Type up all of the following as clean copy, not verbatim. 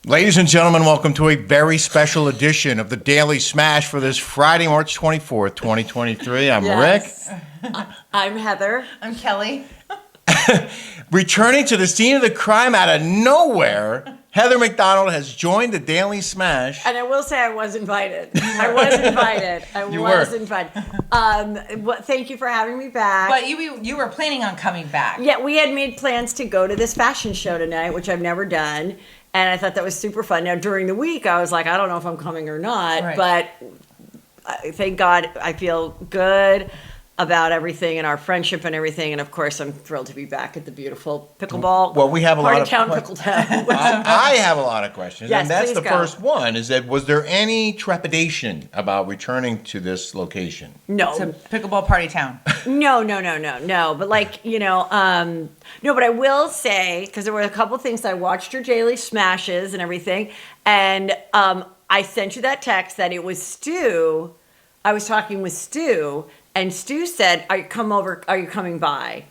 Ladies and gentlemen, welcome to a very special edition of the Daily Smash for this Friday, March 24th, 2023. I'm Yes. Rick. I'm Heather. I'm Kelly. Returning to the scene of the crime out of nowhere, Heather McDonald has joined the Daily Smash. And I will say I was invited. I was invited. Thank you for having me back. But you were planning on coming back. Yeah, we had made plans to go to this fashion show tonight, which I've never done. And I thought that was super fun. Now, during the week, I was like, I don't know if I'm coming or not. Right. But thank God I feel good about everything and our friendship and everything. And, of course, I'm thrilled to be back at the beautiful Pickleball Well, we have a lot of Partytown. I have a lot of questions. Yes, and that's the go. first one, is that was there any trepidation about returning to this location? No. To Pickleball Partytown. No. But no, but I will say, because there were a couple things, I watched your daily smashes and everything, and I sent you that text that it was Stu. I was talking with Stu, and Stu said, "Are you coming by?"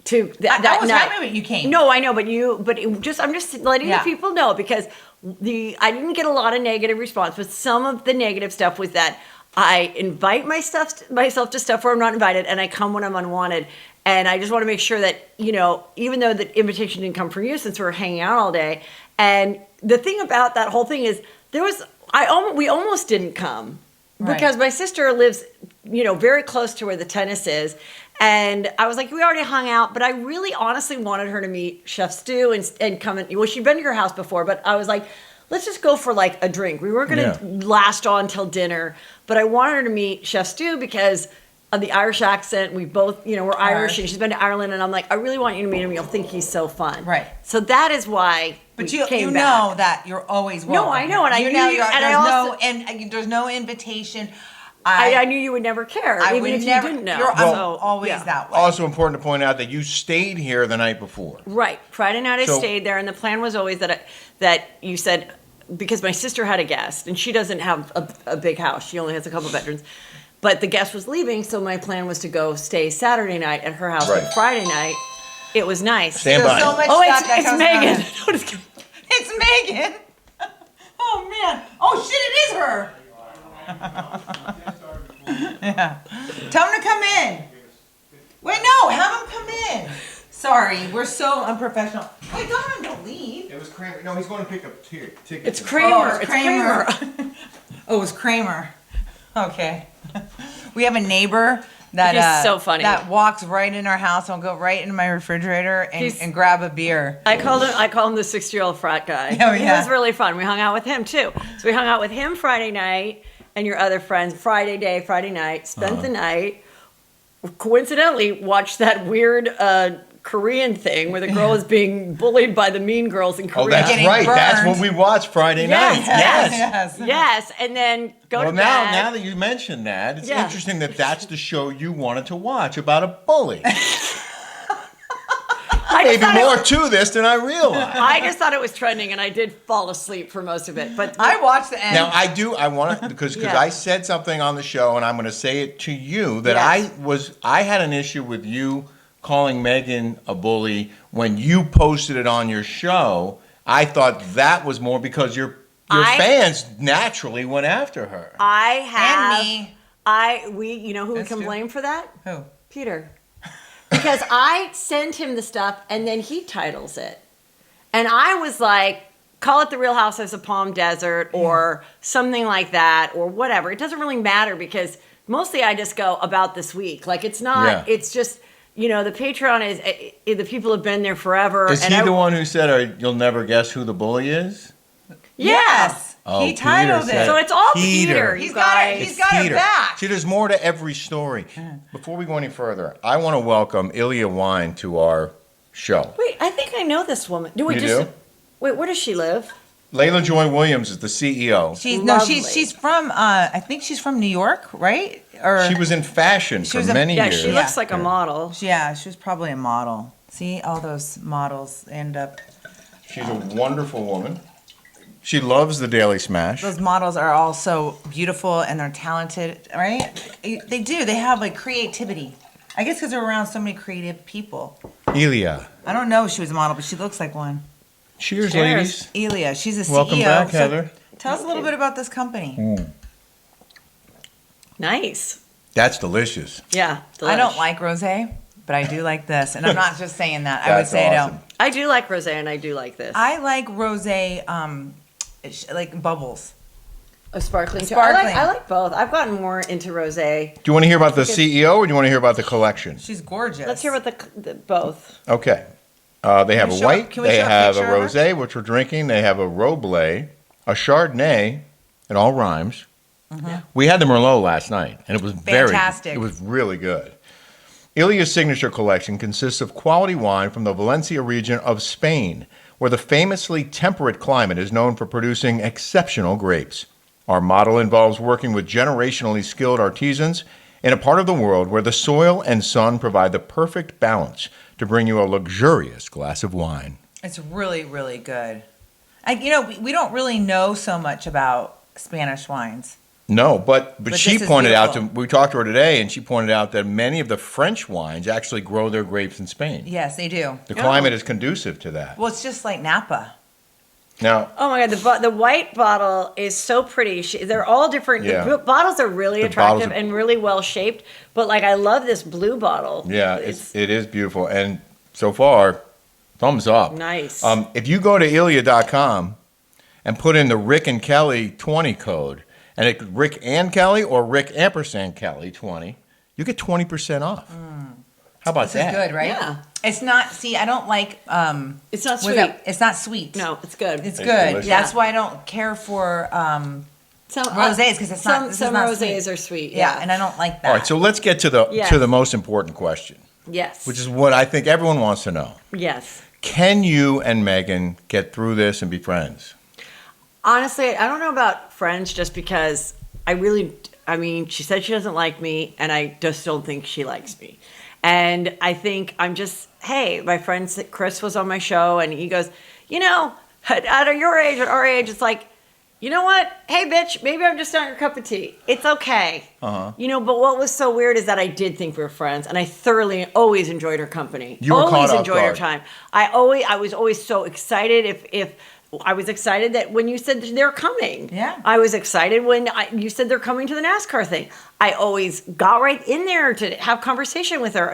To I was happy when you came. No, I know, I'm just letting the people know, because I didn't get a lot of negative response, but some of the negative stuff was that I invite myself to stuff where I'm not invited, and I come when I'm unwanted. And I just want to make sure that, even though the invitation didn't come from you, since we were hanging out all day. And the thing about that whole thing is we almost didn't come because my sister lives, very close to where the tennis is. And I was like, we already hung out, but I really honestly wanted her to meet Chef Stu and come in. Well, she'd been to your house before, but I was like, let's just go for like a drink. We weren't going to last on till dinner, but I wanted her to meet Chef Stu because of the Irish accent. We both, we're Irish, and she's been to Ireland, and I'm like, I really want you to meet him. You'll think he's so fun. Right. So that is why. But you know that you're always welcome. No, I know, and I knew there's no invitation. I knew you would never care, even if you didn't know. You're always that way. Also important to point out that you stayed here the night before. Right. Friday night I stayed there, and the plan was always that you said, because my sister had a guest, and she doesn't have a big house. She only has a couple bedrooms. But the guest was leaving, so my plan was to go stay Saturday night at her house. Right. But Friday night, it was nice. Stand by. So much it's Megan. It's Megan. Oh, man. Oh, shit, it is her. Yeah. Tell him to come in. Wait, no, have him come in. Sorry, we're so unprofessional. Wait, don't leave. It was Kramer. No, he's going to pick up tickets. It's Kramer. It's Kramer. Oh, it was Kramer. Okay. We have a neighbor that he's so funny. That walks right in our house and will go right into my refrigerator and grab a beer. I call him the 60-year-old frat guy. Oh, yeah. He was really fun. We hung out with him too. So we hung out with him Friday night, and your other friends Friday night, spent the night. Coincidentally, watched that weird Korean thing where the girl is being bullied by the mean girls in Korea. Oh, that's right. Burned. That's what we watched Friday night. Yes. And then go to bed. Now that you mentioned that, it's interesting that that's the show you wanted to watch about a bully. Maybe more to this than I realized. I just thought it was trending, and I did fall asleep for most of it. But I watched the end. Now I want to, because I said something on the show, and I'm going to say it to you that I had an issue with you calling Megan a bully when you posted it on your show. I thought that was more because your fans naturally went after her. And me. You know who we can blame for that? Who? Peter. Because I sent him the stuff, and then he titles it. And I was like, call it The Real Housewives of Palm Desert or something like that or whatever. It doesn't really matter, because mostly I just go about this week. Like, it's not, it's just, the Patreon is, the people have been there forever. Is he the one who said, you'll never guess who the bully is? Yes. Oh, he titled it. So it's all Peter. He's got it back. See, there's more to every story. Before we go any further, I want to welcome IYLIA Wine to our show. Wait, I think I know this woman. Do? Wait, where does she live? Layla Joy Williams is the CEO. She's from I think she's from New York, right? Or she was in fashion for many years. Yeah, she looks like a model. Yeah, she was probably a model. See, all those models end up. She's a wonderful woman. She loves the Daily Smash. Those models are all so beautiful and they're talented, right? They do. They have like creativity. I guess because they're around so many creative people. IYLIA. I don't know if she was a model, but she looks like one. Cheers, Cheers. ladies. IYLIA. She's a CEO. Welcome back, So Heather. tell us a little bit about this company. Nice. That's delicious. Yeah. I don't delish. like rosé, but I do like this. And I'm not just saying that. I would That's say awesome. I do like rosé, and I do like this. I like rosé, like bubbles. A sparkling. too. Sparkling. I like both. I've gotten more into rosé. Do you want to hear about the CEO or do you want to hear about the collection? She's gorgeous. Let's hear about the both. Okay. They have we a show- white, can we they show a have a picture of rosé, which we're drinking. They have a Roble, a Chardonnay. It all rhymes. We had the Merlot last night, and it was Fantastic. it was really good. ILIA's signature collection consists of quality wine from the Valencia region of Spain, where the famously temperate climate is known for producing exceptional grapes. Our model involves working with generationally skilled artisans in a part of the world where the soil and sun provide the perfect balance to bring you a luxurious glass of wine. It's really, really good. We don't really know so much about Spanish wines. No, but But she this is pointed out beautiful. we talked to her today, and she pointed out that many of the French wines actually grow their grapes in Spain. Yes, they do. The climate is conducive to that. Well, it's just like Napa. Now, Oh my god, the white bottle is so pretty. They're all different. Yeah. The bottles are really The bottles attractive are- and really well shaped. But like, I love this blue bottle. yeah, it is beautiful, and so far, thumbs up. Nice. If you go to ILIA.com and put in the Rick and Kelly 20 code, and it Rick and Kelly or Rick ampersand Kelly 20, you get 20% off. How about This that? is good, right? Yeah. It's not. See, I don't like. It's not sweet. It's not sweet. No, it's good. It's It's good. delicious. That's why I don't care for Some rosés, 'cause it's not- Some, this is some not rosés sweet. are sweet. yeah, Yeah. and I don't like that. All right, so let's get to Yes. the most important question, yes. which is what I think everyone wants to know. yes. Can you and Megan get through this and be friends? Honestly, I don't know about friends just because I mean, she said she doesn't like me, and I just don't think she likes me. And I think hey, my friend Chris was on my show, and he goes, at your age, at our age, it's like, you know what? Hey, bitch, maybe I'm just not your cup of tea. It's okay. Uh-huh. But what was so weird is that I did think we were friends, and I thoroughly always enjoyed her company. You were always caught off enjoyed her guard. time. I was always so excited if I was excited that when you said they're coming. Yeah. I was excited when you said they're coming to the NASCAR thing. I always got right in there to have conversation with her.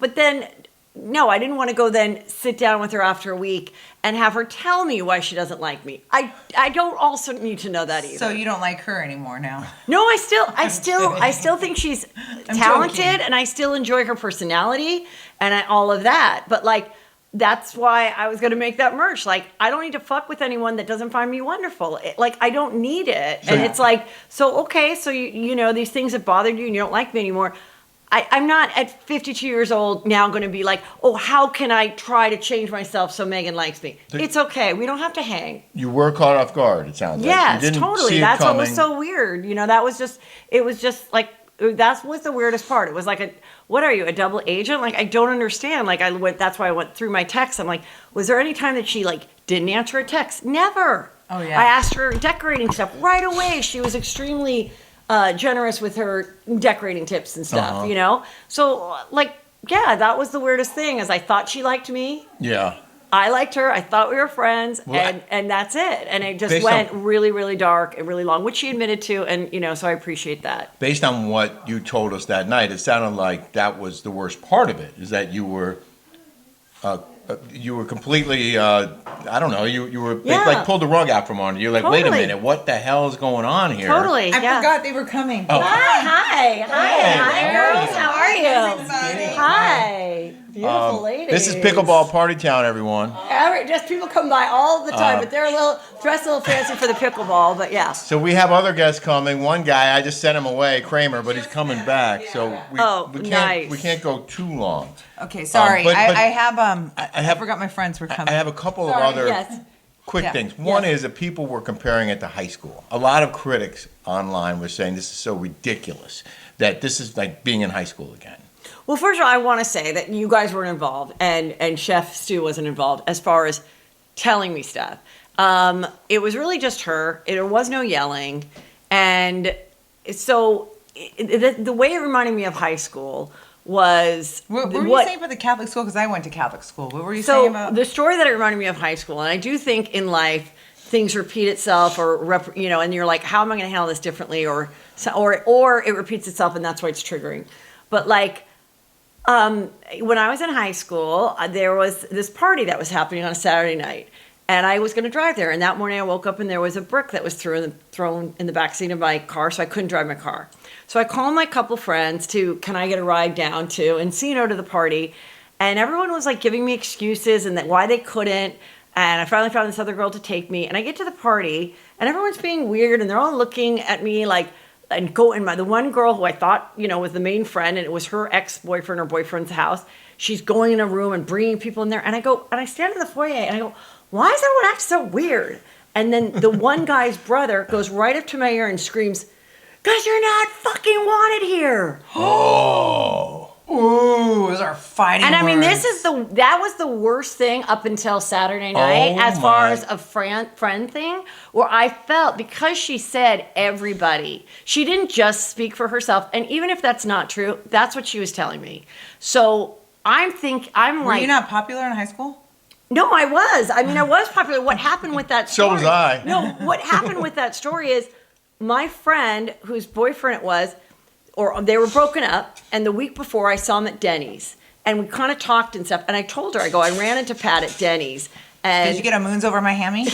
But then, no, I didn't want to go then sit down with her after a week and have her tell me why she doesn't like me. I don't also need to know that either. So you don't like her anymore now? No, I still think she's talented, joking. and I still enjoy her personality and all of that. But like, that's why I was going to make that merch. Like, I don't need to fuck with anyone that doesn't find me wonderful. I don't need it. And it's like, so okay, so these things that bothered you and you don't like me anymore. I'm not at 52 years old now going to be like, oh, how can I try to change myself so Megan likes me? It's okay. We don't have to hang. You were caught off guard, it sounds like. Yes, You didn't totally. see it That's what was coming. so weird. It was just like, that was the weirdest part. It was like, what are you, a double agent? Like, I don't understand. Like, that's why I went through my texts. I'm like, was there any time that she didn't answer a text? Never. Oh, yeah. I asked her decorating stuff right away. She was extremely generous with her decorating tips and stuff, Uh-huh. So yeah, that was the weirdest thing is I thought she liked me. Yeah. I liked her. I thought we were friends, Well, and that's it. And it just Based went on- really, really dark and really long, which she admitted to, and so I appreciate that. Based on what you told us that night, it sounded like that was the worst part of it, is that you were completely, I don't know, you were, they Yeah. pulled the rug out from under you. You're like, wait a Totally. minute, what the hell is going on here? Totally. I yeah. forgot they were coming. Oh. Hi, girls. How are you? everybody. Hi, beautiful ladies. This is Pickleball Partytown, everyone. Just people come by all the time, but they're dressed a little fancy for the pickleball. But yeah. So we have other guests coming. One guy, I just sent him away, Kramer, but he's coming back. So nice. we can't go too long. Okay, sorry. but- I have I forgot my friends were coming. I have a couple of Sorry, other yes. quick Yeah. things. One Yes. is that people were comparing it to high school. A lot of critics online were saying this is so ridiculous, that this is like being in high school again. Well, first of all, I want to say that you guys weren't involved, and Chef Stu wasn't involved as far as telling me stuff. It was really just her. There was no yelling, and so the way it reminded me of high school was What were you saying about the Catholic school? Because I went to Catholic school. What were you saying about? The story that it reminded me of high school, and I do think in life things repeat itself, or and you're like, how am I going to handle this differently, or it repeats itself, and that's why it's triggering. But like, when I was in high school, there was this party that was happening on a Saturday night, and I was going to drive there. And that morning, I woke up and there was a brick that was thrown in the backseat of my car, so I couldn't drive my car. So I called my couple friends can I get a ride down to Encino to the party? And everyone was like giving me excuses and why they couldn't. And I finally found this other girl to take me. And I get to the party, and everyone's being weird, and they're all looking at me like, the one girl who I thought, was the main friend, and it was her ex-boyfriend or boyfriend's house. She's going in a room and bringing people in there. And I stand in the foyer, and I go, why is everyone acting so weird? And then the one guy's brother goes right up to my ear and screams, because you're not fucking wanted here. Oh. Ooh, those are fighting And I mean, words. that was the worst thing up until Saturday night, as far as a friend thing, where I felt, because she said everybody, she didn't just speak for herself. And even if that's not true, that's what she was telling me. So Were you not popular in high school? No, I was. I mean, I was popular. What happened with that story? So was I. No, what happened with that story is my friend, whose boyfriend it was, or they were broken up, and the week before I saw him at Denny's, and we kind of talked and stuff, and I told her, I ran into Pat at Denny's. And did you get a moons over my hammy?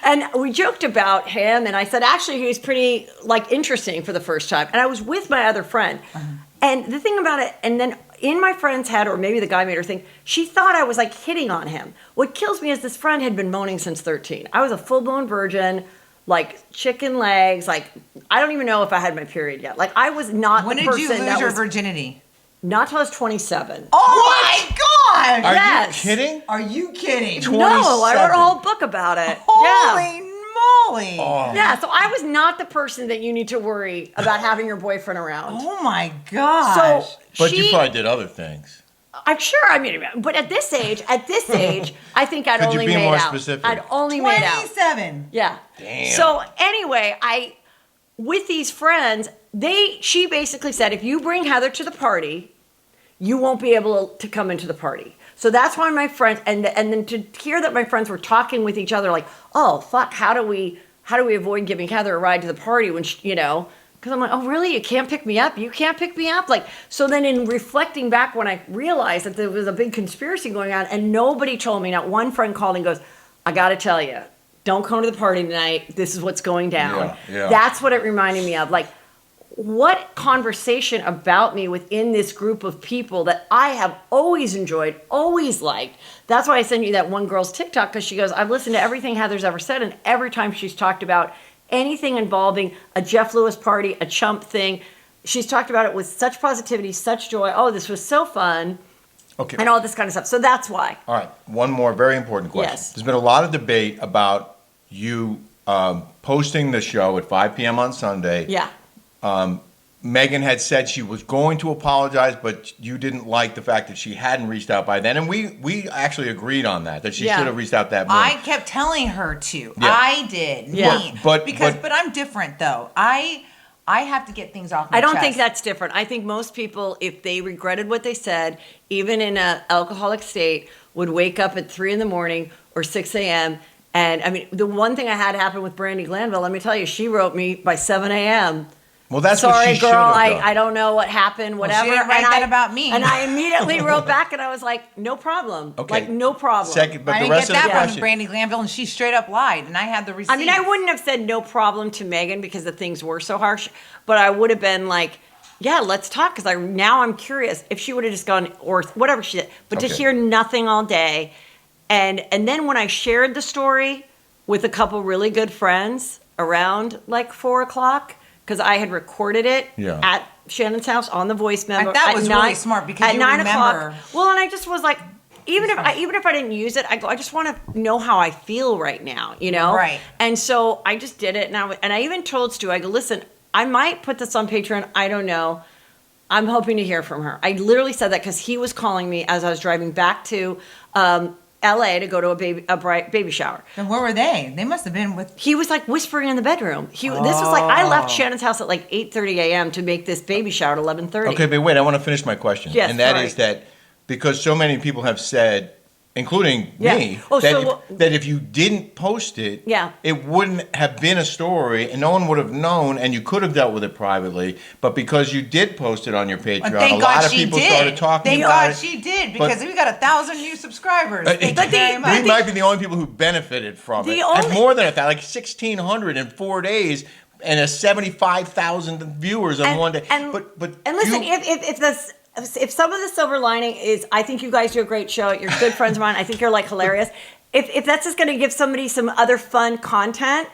And we joked about him, and I said, actually, he was pretty, interesting for the first time. And I was with my other friend. Uh-huh. And the thing about it, and then in my friend's head, or maybe the guy made her think, she thought I was, hitting on him. What kills me is this friend had been moaning since 13. I was a full-blown virgin, chicken legs, I don't even know if I had my period yet. I was not the person that was... When did you lose your virginity? Not till I was 27. Oh my God! Are you kidding? Are you kidding? 27. No, I wrote a whole book about it. Holy moly! Oh. Yeah, so I was not the person that you need to worry about having your boyfriend around. Oh my gosh! So But you probably did other things. I'm sure. I mean, but at this age, I think I'd Could only you be made more out. specific? I'd only made out. 27. Yeah. Damn. So anyway, with these friends, she basically said, if you bring Heather to the party, you won't be able to come into the party. So that's why my friends, and then to hear that my friends were talking with each other, oh fuck, how do we avoid giving Heather a ride to the party when she, because I'm like, oh really, you can't pick me up? You can't pick me up? So then in reflecting back, when I realized that there was a big conspiracy going on, and nobody told me, not one friend called and goes, I gotta tell you, don't come to the party tonight, this is what's going down. Yeah. That's what it reminded me of. What conversation about me within this group of people that I have always enjoyed, always liked. That's why I sent you that one girl's TikTok, because she goes, I've listened to everything Heather's ever said, and every time she's talked about anything involving a Jeff Lewis party, a chump thing, she's talked about it with such positivity, such joy. Oh, this was so fun. Okay. And all this kind of stuff. So that's why. All right. One more very important question. Yes. There's been a lot of debate about you posting the show at 5 p.m. on Sunday. Yeah. Megan had said she was going to apologize, but you didn't like the fact that she hadn't reached out by then. And we actually agreed on that she should have reached out that morning. I kept telling her to. Yeah. I did. Yeah. Me. But I'm different though. I have to get things off my I don't chest. think that's different. I think most people, if they regretted what they said, even in an alcoholic state, would wake up at 3 a.m. or 6 a.m. And I mean, the one thing I had happen with Brandy Glanville, let me tell you, she wrote me by 7 a.m. Well, that's Sorry, what she should girl, have done. I don't know what happened, whatever. Well, she didn't write that about me. And I immediately wrote back and I was like, no problem. Okay. No problem. Second, but I the didn't rest get of the that from question. Brandy Glanville, and she straight up lied, and I had the receipt. I mean, I wouldn't have said no problem to Megan because the things were so harsh, but I would have been like, yeah, let's talk, because now I'm curious if she would have just gone, or whatever she did, but to hear nothing all day. And then when I shared the story with a couple really good friends around 4 o'clock, because I had recorded it at Shannon's house on the voice memo. That was really smart, because at you 9 remember. o'clock. Well, and I just was like, even if I didn't use it, I just want to know how I feel right now, Right. And so I just did it, and I even told Stu, I go, listen, I might put this on Patreon. I don't know. I'm hoping to hear from her. I literally said that because he was calling me as I was driving back to LA to go to a baby shower. Then where were they? They must have been with. He was like whispering in the bedroom. This was like, I left Shannon's house at like 8:30 a.m. to make this baby shower at 11:30. Okay, but wait, I want to finish my question. Yes, and that sorry. is that because so many people have said, including Yeah. me, Oh, that, so- that if you didn't post it, Yeah. it wouldn't have been a story and no one would have known and you could have dealt with it privately. But because you did post it on your Patreon, But thank a God lot of she people did. started talking Thank about God it. she did But- because we got 1,000 new subscribers. Thank you very We much. might be the only people who benefited from The it. only- And more than that, like 1,600 in 4 days and a 75,000 viewers in one day. And listen, if some of the silver lining is, I think you guys do a great show. You're good friends of mine. I think you're like hilarious. If that's just going to give somebody some other fun content,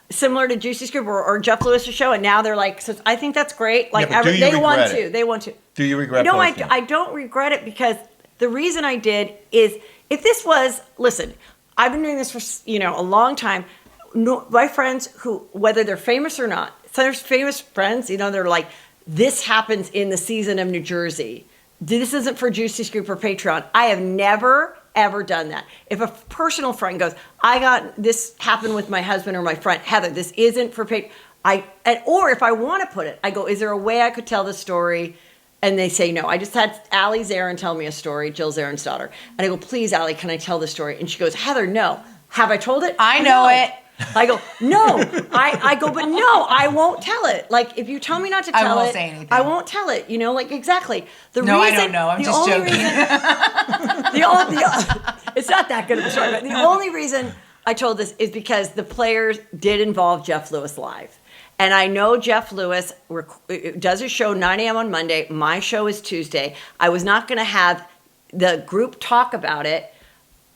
similar to Juicy Scoop or Jeff Lewis's show, and now they're like, so I think that's great. Like Yeah, but do you they want regret to. it? They want to. Do you regret No, posting? I don't regret it because the reason I did is if this was, listen, I've been doing this for a long time. No, my friends who, whether they're famous or not, so there's famous friends, they're like, this happens in the season of New Jersey. This isn't for Juicy Scoop or Patreon. I have never, ever done that. If a personal friend goes, this happened with my husband or my friend, Heather, this isn't for Patreon. Or if I want to put it, I go, is there a way I could tell the story? And they say no. I just had Allie Zarin tell me a story, Jill Zarin's daughter. And I go, please, Allie, can I tell the story? And she goes, Heather, no. Have I told it? I know No. it. I go, no. I go, but no, I won't tell it. Like, if you tell me not to tell won't it, say anything. I won't tell it. Exactly. No, I don't know. I'm just joking. It's not that good of a story, but the only reason I told this is because the players did involve Jeff Lewis live. And I know Jeff Lewis does a show 9 a.m. on Monday. My show is Tuesday. I was not going to have the group talk about it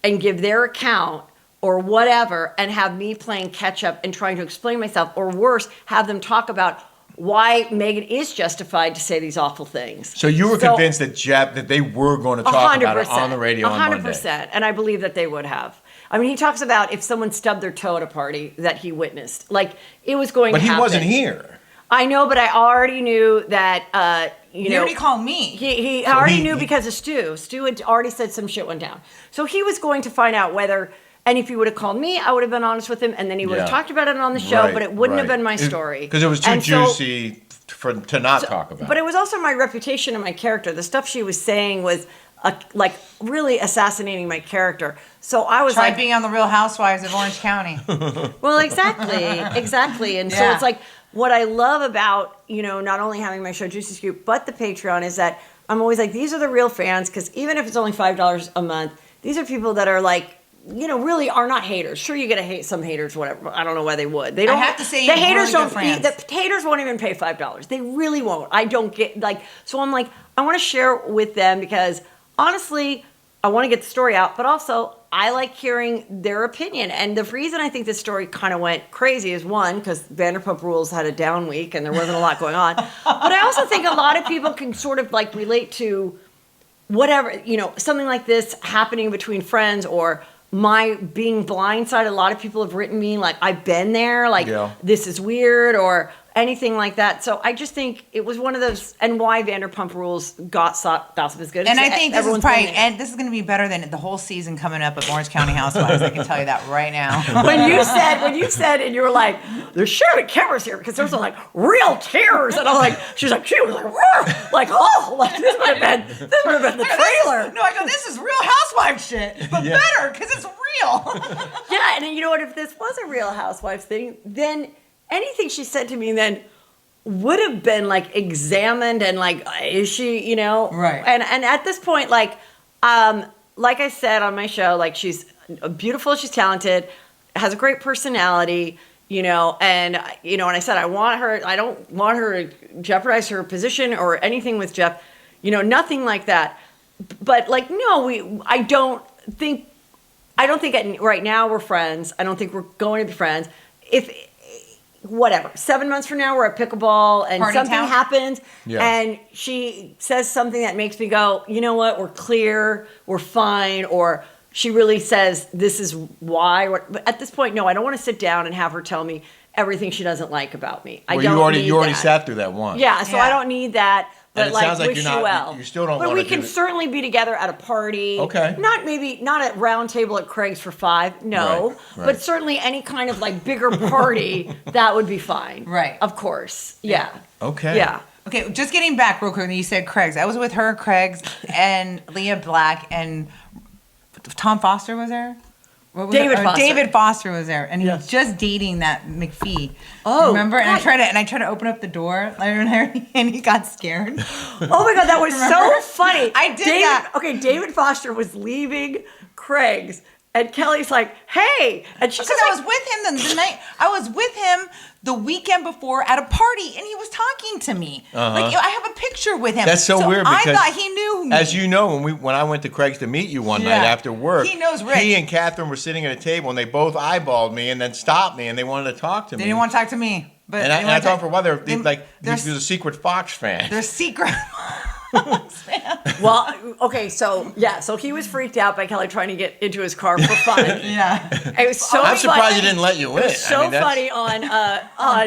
and give their account or whatever and have me playing catch up and trying to explain myself, or worse, have them talk about why Megan is justified to say these awful things. So you were convinced that they were going to talk about it on the radio on Monday. 100%. And I believe that they would have. I mean, he talks about if someone stubbed their toe at a party that he witnessed. Like, it was going to happen. But he wasn't here. I know, but I already knew that, He already called me. He already knew because of Stu. Stu had already said some shit went down. So he was going to find out whether, and if he would have called me, I would have been honest with him, and then he would have talked about it on the show, but it wouldn't have been my story. Because it was too juicy to not talk about. But it was also my reputation and my character. The stuff she was saying was like really assassinating my character. So I was Try like, being on the Real Housewives of Orange County. well, exactly. And so Yeah. it's like, what I love about, not only having my show Juicy Scoop, but the Patreon is that I'm always like, these are the real fans, because even if it's only $5 a month, these are people that are like, really are not haters. Sure, you get some haters, whatever. I don't know why they would. They don't. I have to say, the you're haters really good don't. friends. The haters won't even pay $5. They really won't. I don't get So I'm like, I want to share with them because honestly, I want to get the story out, but also I like hearing their opinion. And the reason I think this story kind of went crazy is one, because Vanderpump Rules had a down week and there wasn't a lot going on. But I also think a lot of people can sort of like relate to whatever, something like this happening between friends, or my being blindsided. A lot of people have written me like, I've been there, like this is weird, or anything like that. So I just think it was one of those, and why Vanderpump Rules got gossip is good. And I think this is Everyone's probably, been there. and this is going to be better than the whole season coming up of Orange County Housewives. I can tell you that right now. when you said, and you were like, there should have been cameras here because there's like real tears, and I'm like, she was like, like, oh, like this would have been the trailer. No, I go, this is Real Housewives shit, but better because it's real. Yeah, and you know what? If this was a Real Housewives thing, then anything she said to me then would have been like examined and like, is she, Right. And at this point, like I said on my show, like she's beautiful, she's talented, has a great personality, and I said I don't want her to jeopardize her position or anything with Jeff, nothing like that. But like, no, I don't think right now we're friends. I don't think we're going to be friends. If whatever, 7 months from now we're at Pickleball and something happens and she says something that makes me go, you know what, we're clear, we're fine, or she really says this is why. But at this point, no, I don't want to sit down and have her tell me everything she doesn't like about me. You already sat through that once. Yeah, so I don't need that. but it like sounds like wish you're not- you well. you still don't But wanna we can do it. certainly be together at a party. Okay. Not at round table at Craig's for 5. No, Right. but certainly any kind of like bigger party that would be fine. Right. Of course. Yeah. Okay. Yeah. Okay, just getting back real quick. You said Craig's. I was with her, Craig's, and Leah Black, and Tom Foster was there. What was David it? Foster. David Foster was there, and he was Yes. just dating that McPhee. Oh, remember? And I God. tried to open up the door, and he got scared. Oh my God, that was so Remember? funny. I did that. Okay, David Foster was leaving Craig's, and Kelly's like, "Hey," and she's Because just I like, was with him the night. I was with him the weekend before at a party, and he was talking to me. Like I have a picture with him. That's so weird because I thought he knew me. As you know, when I went to Craig's to meet you one night Yeah. after work, He knows Rich. He and Catherine were sitting at a table and they both eyeballed me and then stopped me and they wanted to talk to me. They didn't want to talk to me. But And they I wanted thought to- for a while he they're- was a secret Fox fan. They're secret. well, okay, so he was freaked out by Kelly trying to get into his car for fun. Yeah. It was so I'm surprised funny. he didn't let you in. It was so that's- funny on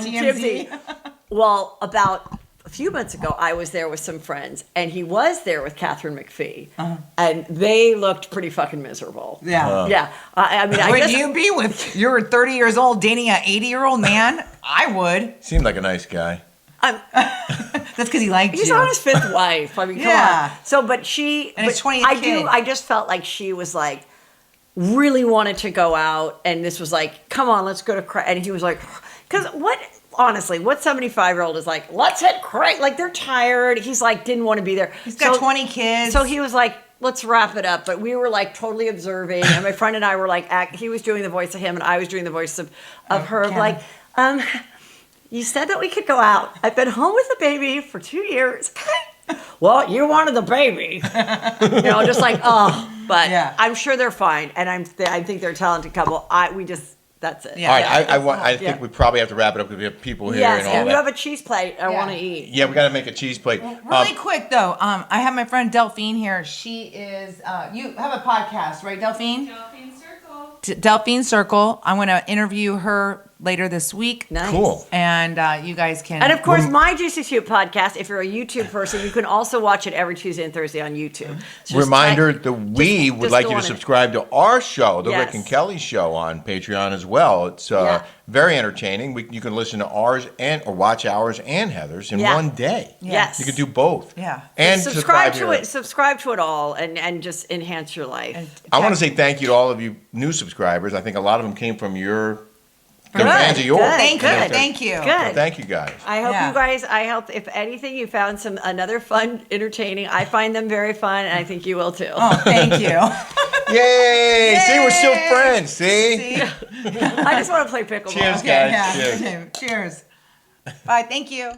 TMZ. TMZ. Well, about a few months ago, I was there with some friends, and he was there with Catherine McPhee, and they looked pretty fucking miserable. Yeah. Yeah. I mean, I Would guess you be with? You're 30 years old dating an 80-year-old man? I would. Seemed like a nice guy. That's because he liked he's you. on his 5th wife. I mean, come Yeah. on. So, but she, And his but 20th kid. I just felt like she was like, really wanted to go out, and this was like, come on, let's go to Craig. And he was like, because honestly, what 75-year-old is like, let's hit Craig. Like, they're tired. He's like, didn't want to be there. He's got 20 kids. So he was like, let's wrap it up. But we were like totally observing. And my friend and I were like, he was doing the voice of him, and I was doing the voice of her. yeah. Like, you said that we could go out. I've been home with the baby for 2 years. Well, you wanted the baby. Just like, oh. But Yeah. I'm sure they're fine. And I think they're a talented couple. That's it. Yeah. All right, I Yeah. think we probably have to wrap it up because we have people here Yes, and all and you that. have a cheese plate I want to eat. Yeah, we got to make a cheese plate. Really quick though, I have my friend Delphine here. She is. You have a podcast, right, Delphine? Delphine Circle. Delphine Circle. I'm going to interview her later this week. Nice. Cool. And you guys can. And of course, my Juicy Soup podcast, if you're a YouTube person, you can also watch it every Tuesday and Thursday on YouTube. So just Reminder type- that we would just like go you to on it. subscribe to our show, the Yes. Rick and Kelly Show, on Patreon as well. It's Yeah. very entertaining. You can listen to ours or watch ours and Heather's in Yeah. one day. Yes. You can do both. Yeah. And subscribe to here. it. Subscribe to it all, and just enhance your life. I want to say thank you to all of you new subscribers. I think a lot of them came from they're Good, fans of yours. good, Thank you. good. Thank you. Good. So thank you guys. I hope Yeah. you guys. I hope if anything, you found another fun, entertaining. I find them very fun, and I think you will too. Oh, thank you. Yay! See, we're still friends. See? See? I just want to play pickleball. Cheers, Okay, guys. yeah. Cheers. Cheers. Bye. Thank you.